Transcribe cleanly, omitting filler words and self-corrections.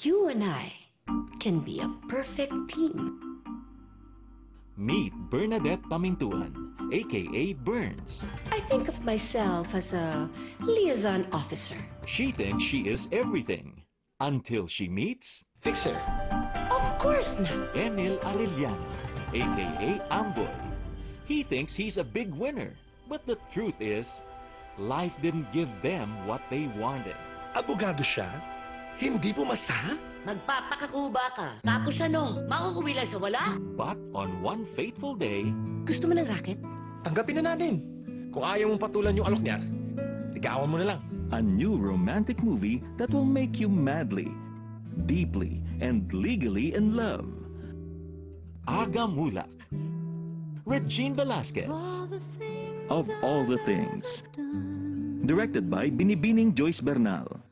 You and I can be a perfect team. Meet Bernadette Pamintuan, a.k.a. Burns. I think of myself as a liaison officer. She thinks she is everything until she meets Fixer. Of course not. Emil Arellano, a.k.a. Amboy. He thinks he's a big winner, but the truth is, life didn't give them what they wanted. Abogado siya? Hindi pumasa? Magpapakakuba ka. Tapos ano, mauuwi lang sa wala. But on one fateful day, Gusto mo ng racket? Tanggapin na natin. Kung ayaw mong patulan yung alok niya, ligawan mo na lang. A new romantic movie that will make you madly, deeply, and legally in love. Aga Mulak, Regine Velasquez, Of All the Things. Directed by Binibining Joyce Bernal.